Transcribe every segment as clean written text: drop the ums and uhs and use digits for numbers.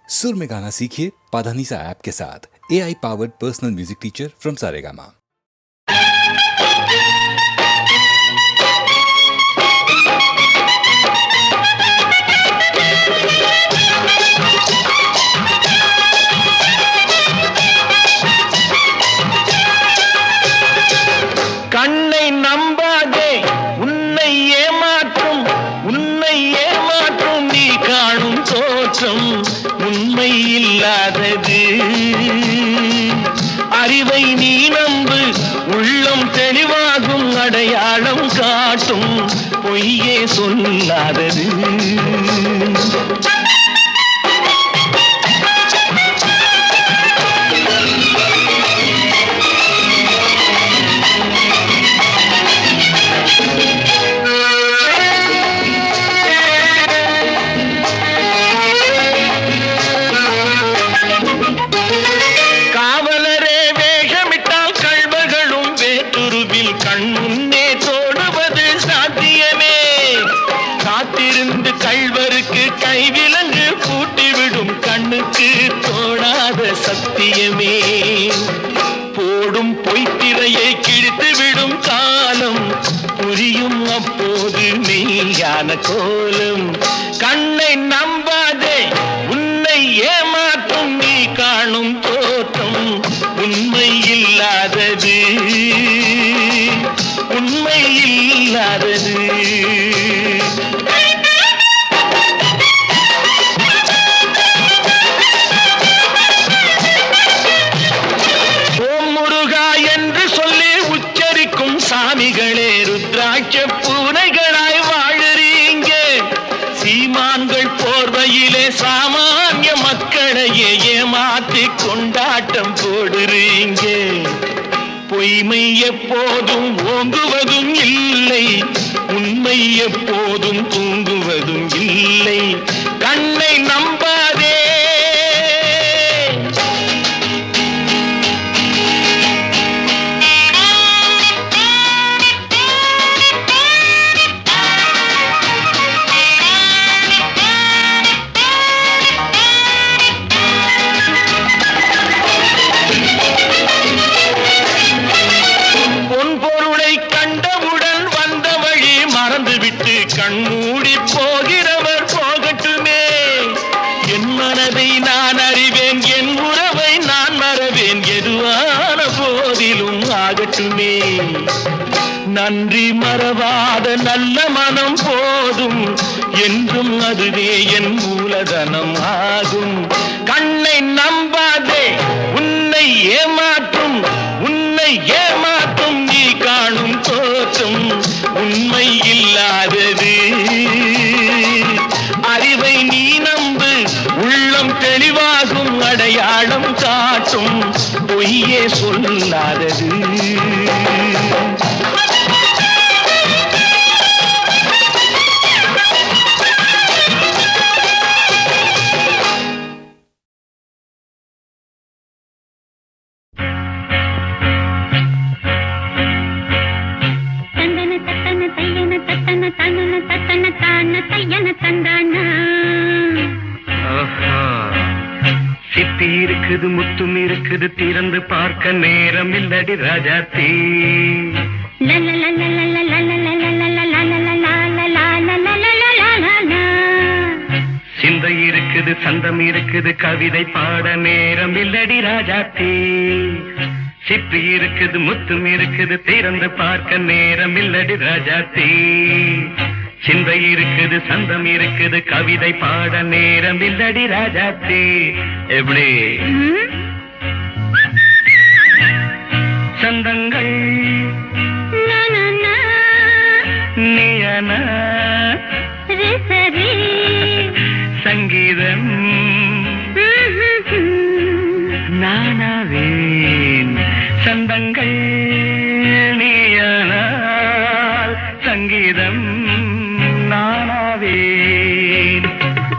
सुर में गाना सीखिए पाधानीसा ऐप के साथ। AI powered personal music teacher from Saregama. கண்ணை நம்பாதே, உன்னை ஏமாற்றும் நீ காணும் தோற்றம் உண்மை இல்லாதது. அறிவை நீ நம்பு, உள்ளம் தெளிவாகும், அடையாளம் காட்டும் பொய்யே சொல்லாதது. கைவிலங்கு பூட்டிவிடும் கண்ணுக்கு தோணாத சத்தியமே. போடும் பொய்த்திரையை கிழித்துவிடும் காலம் புரியும் அப்போது மெய்யான கோலம். கண்ணை நம்பாதே, உன்னை ஏமாற்றும் நீ காணும் தோற்றம் உண்மை இல்லாதது, உண்மை இல்லாதது. சாமிகளே ருத்ராட்ச பூனைகளாய் வாழறீங்க. சீமான்கள் போர்வையிலே சாமானிய மக்களையே ஏமாற்றி கொண்டாட்டம் போடுறீங்க. பொய்மை எப்போதும் ஓங்குவதும் இல்லை, உண்மை எப்போதும் தூங்குவதும் இல்லை. கண்ணை நம்பாதே. கண்மூடி போகிறவர் போகட்டுமே. என் மனதை நான் அறிவேன், என் உறவை நான் மறவேன், எதுவான போதிலும் ஆகட்டுமே. நன்றி மறவாத நல்ல மனம் போதும், என்றும் அதுவே என் மூலதனம் ஆகும். கண்ணை நம்பாதே, உன்னை ஏமாற்றும் நீ காணும் தோற்றம் உண்மை இல்லாதது. அறிவை நீ நம்பு, உள்ளம் தெளிவாகும், அடையாளம் காட்டும் பொய்யே சொல்லாதது. சித்தி இருக்குது, முத்தும் இருக்குது, திறந்து பார்க்க நேரம் இல்லடி ராஜாத்தி. சிந்தை இருக்குது, சந்தம் இருக்குது, கவிதை பாட நேரம் இல்லடி ராஜாத்தி. சிப்பி இருக்குது, முத்தும் இருக்குது, திறந்து பார்க்க நேரம் இல்லடி ராஜாத்தி. சிந்தை இருக்குது, சந்தம் இருக்குது, கவிதை பாட நேரம் இல்லடி ராஜாத்தி. எப்படி சந்தங்கள் நீயனா சங்கீதம் நானாவேன். சந்தங்கள் நீயனால் சங்கீதம் நானாவேன்.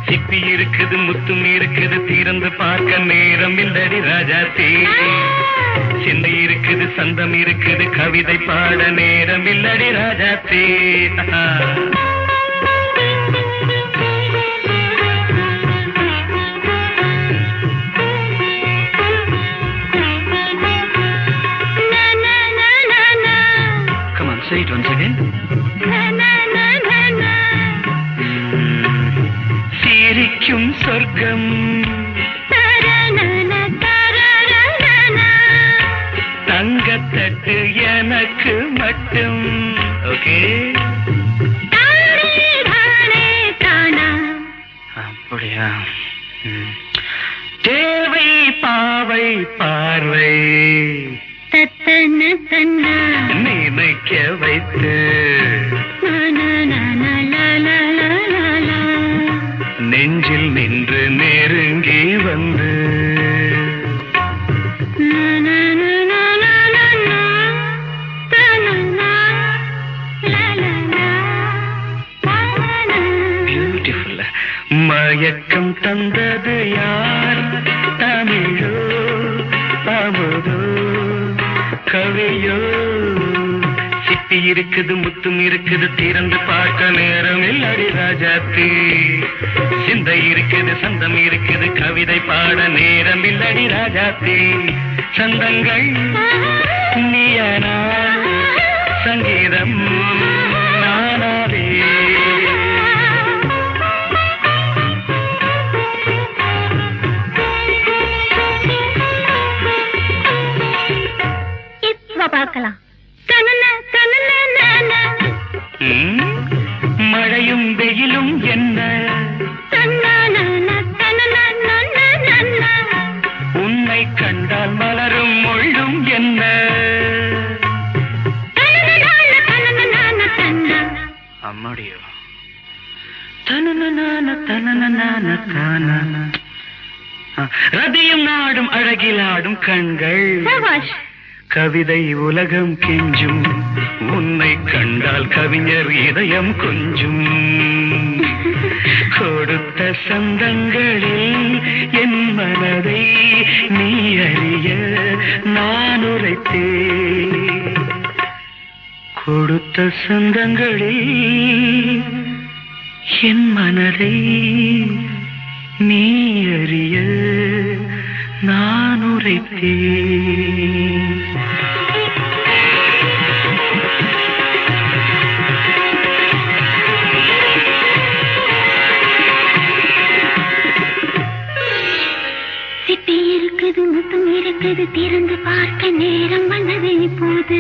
சிப்பி இருக்குது, முத்தும் இருக்குது, திறந்து பார்க்க நேரம் இல்லடி ராஜாத்தி. சிந்தை இருக்குது, சந்தம் இருக்குது, கவிதை பாட நேரம் இல்லடி ராஜாத்தி. சொர்க்கம் தங்கத்தட்டு எனக்கு மட்டும். ஓகே, அப்படியா? தேவை பாவை பார்வை நினைக்க வைத்து நெஞ்சில் நின்று நெருங்கி வந்து பியூட்டிஃபுல். மயக்கம் தந்தது யார்? தமிழோ அமுதோ கவியோ? சிப்பி இருக்குது முத்தும் இருக்குது திறந்து பார்க்க நேரம் இல்லடி ராஜாத்தி. சிந்தை இருக்குது சந்தம் இருக்குது கவிதை பாட நேரம் இல்லடி ராஜாத்தி. சந்தங்கள் நீயனா சங்கீதம் நானாவே. பார்க்கலாம். மழையும் வெயிலும் என்ன? உன்னை கண்டால் மலரும் முள்ளும் என்ன? அம்மாடியோ ரதியும் நாடும் அழகிலாடும் கண்கள் கவிதை உலகம் கெஞ்சும். உன்னை கண்டால் கவிஞர் இதயம் கொஞ்சும். கொடுத்த சந்தங்களில் என் மனதை நீ அறிய நான் உரைத்தேன். கொடுத்த சந்தங்களில் என் மனதை நீ அறிய நான் உரைத்தேன். சிப்பி இருக்குது முத்தம் இருக்குது திறந்து பார்க்க நேரம் வந்தது இப்போது.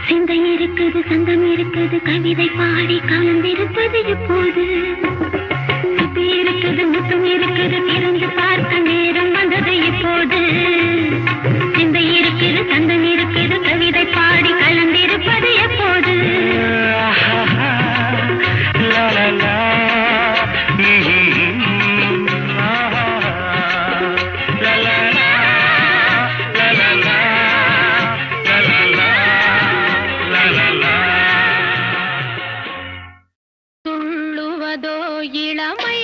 சிந்தை இருக்குது சந்தம் இருக்குது கவிதை பாடி கலந்திருப்பது இப்போது. சிப்பி இருக்குது முத்தம் இருக்குது திறந்து பார்க்க நேரம் வந்தது இப்போது. சிந்தை இருக்குது சந்தம் இருக்குது கவிதை பாடி கலந்திருப்பது எப்போது. துள்ளுவதோ இளமை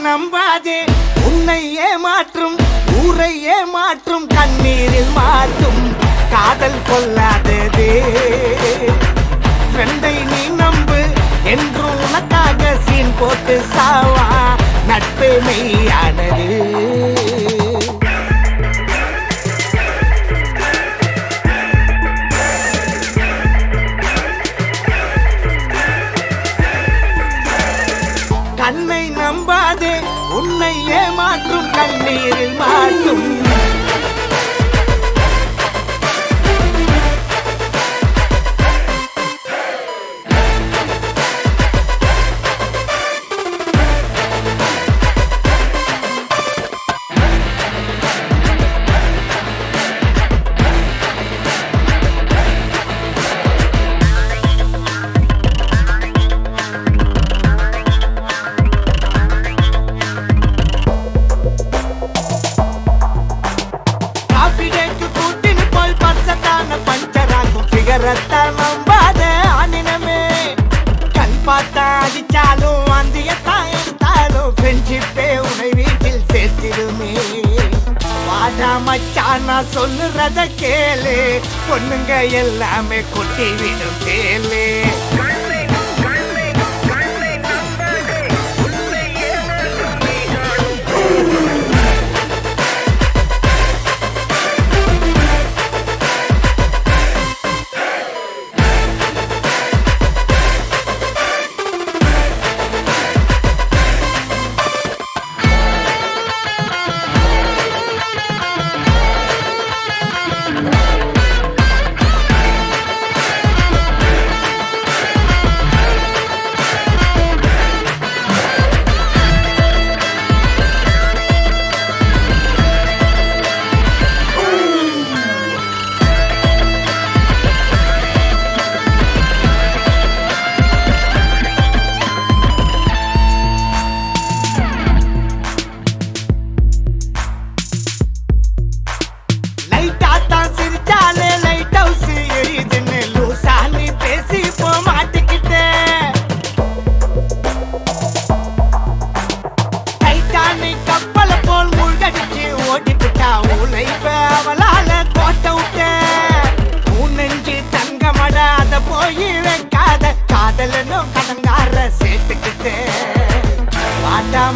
நம்பாதே உன்னை ஏமாற்றும் ஊரை ஏமாற்றும் கண்ணீரில் மாற்றும் காதல் கொள்ளாததே ஃப்ரெண்டை நீ நம்பு என்றும் உனக்காக சீன் போட்டு சாவா நட்பு மெய்யானது கண்ணை நம்பாதே உன்னை ஏமாற்றும் கண்ணீரில் மாற்றும் நம்பாத ஆனினமே கண் பார்த்தா அடிச்சாலும் அந்தியத்தான் எடுத்தாலும் ஃப்ரெண்ட்ஷிப்பே உனை வீட்டில் சேர்த்திடுமே வாடா மச்சான் நான் சொல்லுறத கேளு பொண்ணுங்க எல்லாமே கொட்டி விடும் கேளு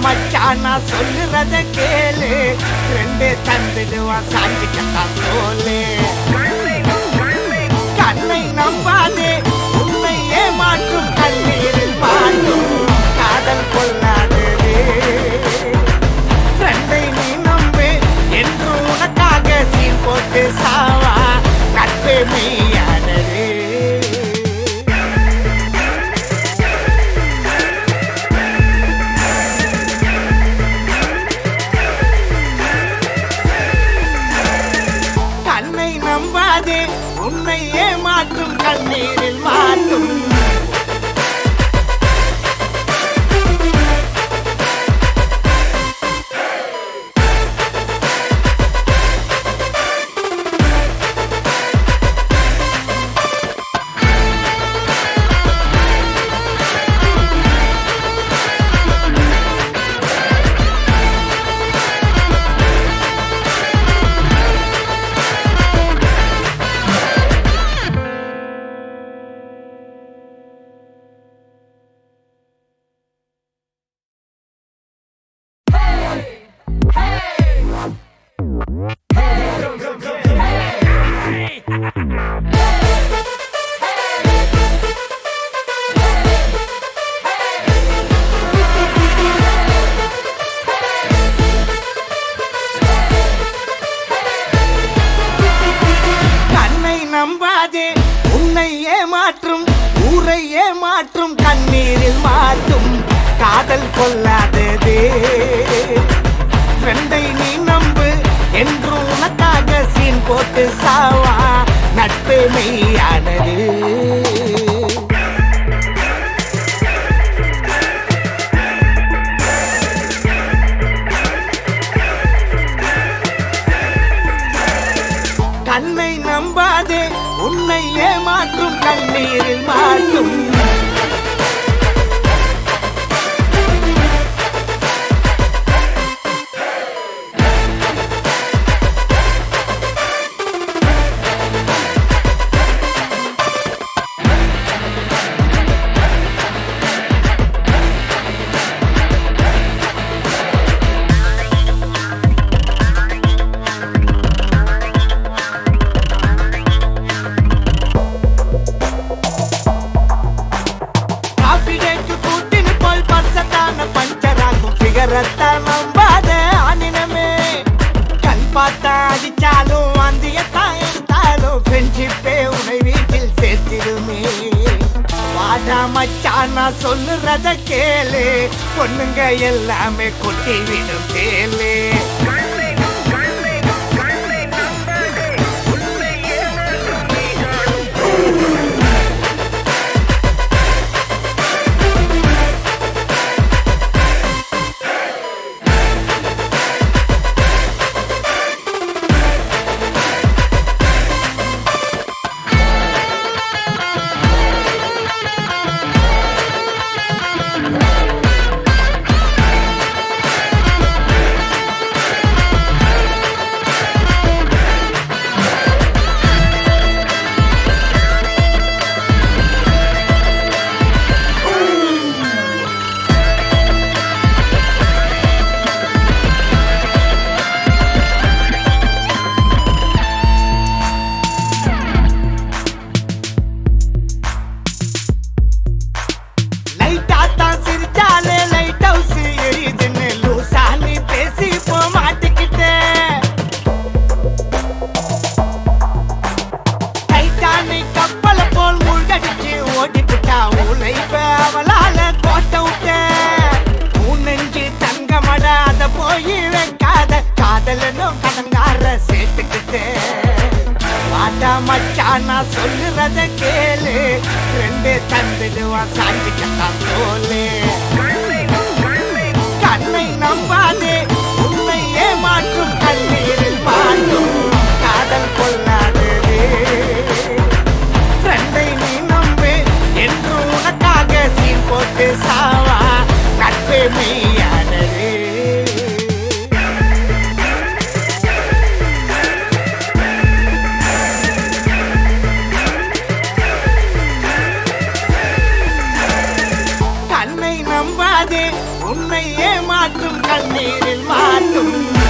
மச்சான் நான் சொல்லுறத கேளு ரெண்டு தந்துடுவான் சாஞ்சி கட்டா போலே கண்ணை நம்பாதே உன்னை ஏமாற்றும் கண்ணீரில் மாற்றும் காதல் கொள்ளாதே ஃப்ரெண்டை நீ நம்பு என்று உனக்காக சீன் போட்டு சாவா நட்பு மெய்யானது நம்பாதே உன்னை ஏமாற்றும் கண்ணீரில் மாற்றும் நம்பாதே உன்னை ஏமாற்றும் ஊரை ஏமாற்றும் கண்ணீரில் மாற்றும் காதல் கொள்ளாததே ஃப்ரெண்டை நீ நம்பு என்று உனக்காக சீன் போட்டு சாவா நட்பு மெய்யானது வாடா மச்சான் நான் சொல்லுறத கேளு, பொண்ணுங்க எல்லாமே கொட்டி விடும் கேளு. மச்சான் நான் சொல்லுறத கேளு, ரெண்டு தந்துடுவான் சாஞ்சி கட்டான் தோலு. கண்ணை நம்பாதே, உன்னை ஏமாற்றும் கண்ணீரில் மாட்டும் காதல் கொள்ளாதது. ஃப்ரெண்டை நீ நம்பு என்று உனக்காக சீன் போட்டு சாவா, நட்பு மெய்யானது. உன்னை ஏமாற்றும் கண்ணீரில் மாட்டும்